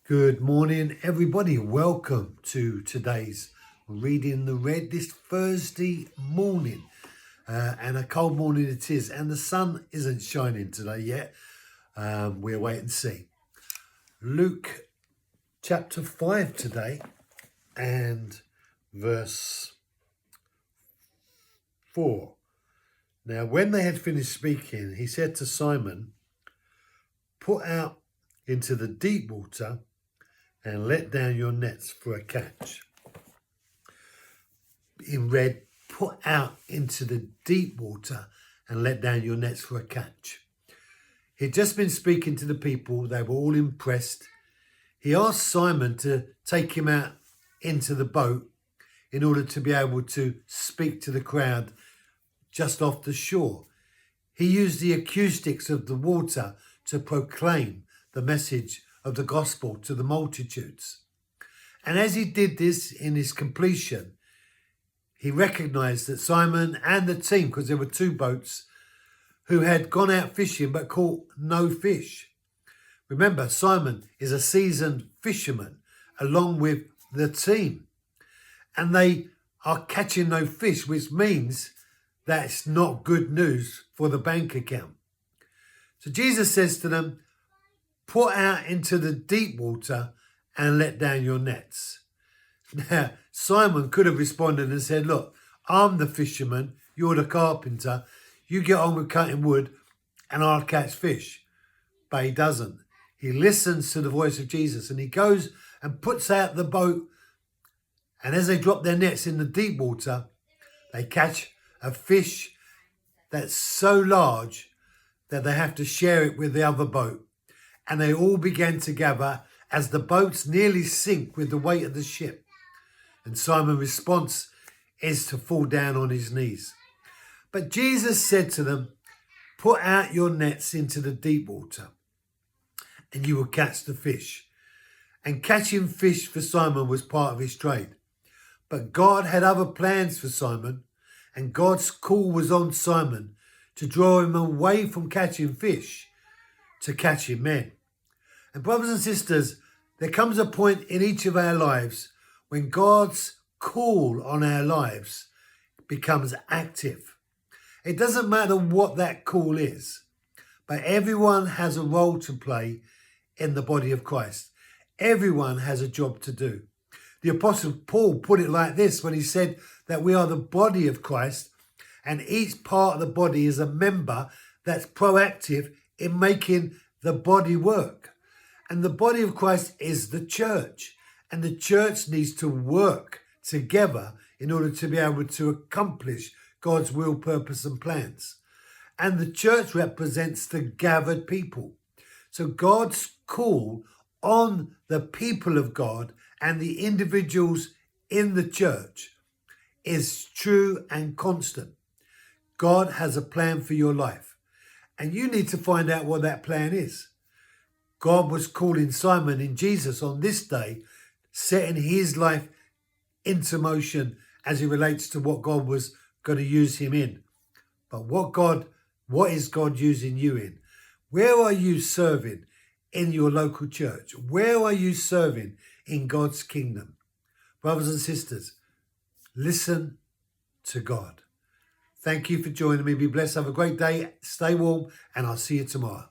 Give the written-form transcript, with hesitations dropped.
Good morning, everybody. Welcome to today's Reading the Red this Thursday morning. And a cold morning it is, and the sun isn't shining today yet. We'll wait and see. Luke chapter 5 today and verse 4. Now, when they had finished speaking, he said to Simon, "Put out into the deep water and let down your nets for a catch." In red, put out into the deep water and let down your nets for a catch. He'd just been speaking to the people. They were all impressed. He asked Simon to take him out into the boat in order to be able to speak to the crowd just off the shore. He used the acoustics of the water to proclaim the message of the gospel to the multitudes. And as he did this in his completion, he recognized that Simon and the team, because there were two boats, who had gone out fishing but caught no fish. Remember, Simon is a seasoned fisherman along with the team, and they are catching no fish, which means that's not good news for the bank account. So Jesus says to them, "Put out into the deep water and let down your nets." Now, Simon could have responded and said, "Look, I'm the fisherman, you're the carpenter, you get on with cutting wood and I'll catch fish." But he doesn't. He listens to the voice of Jesus and he goes and puts out the boat. And as they drop their nets in the deep water, they catch a fish that's so large that they have to share it with the other boat. And they all began to gather as the boats nearly sink with the weight of the ship. And Simon's response is to fall down on his knees. But Jesus said to them, "Put out your nets into the deep water and you will catch the fish." And catching fish for Simon was part of his trade. But God had other plans for Simon, and God's call was on Simon to draw him away from catching fish to catching men. And brothers and sisters, there comes a point in each of our lives when God's call on our lives becomes active. It doesn't matter what that call is, but everyone has a role to play in the body of Christ. Everyone has a job to do. The Apostle Paul put it like this when he said that we are the body of Christ, and each part of the body is a member that's proactive in making the body work. And the body of Christ is the church. And the church needs to work together in order to be able to accomplish God's will, purpose and plans. And the church represents the gathered people. So God's call on the people of God and the individuals in the church is true and constant. God has a plan for your life, and you need to find out what that plan is. God was calling Simon in Jesus on this day, setting his life into motion as it relates to what God was going to use him in. But what is God using you in? Where are you serving in your local church? Where are you serving in God's kingdom? Brothers and sisters, listen to God. Thank you for joining me. Be blessed. Have a great day. Stay warm, and I'll see you tomorrow.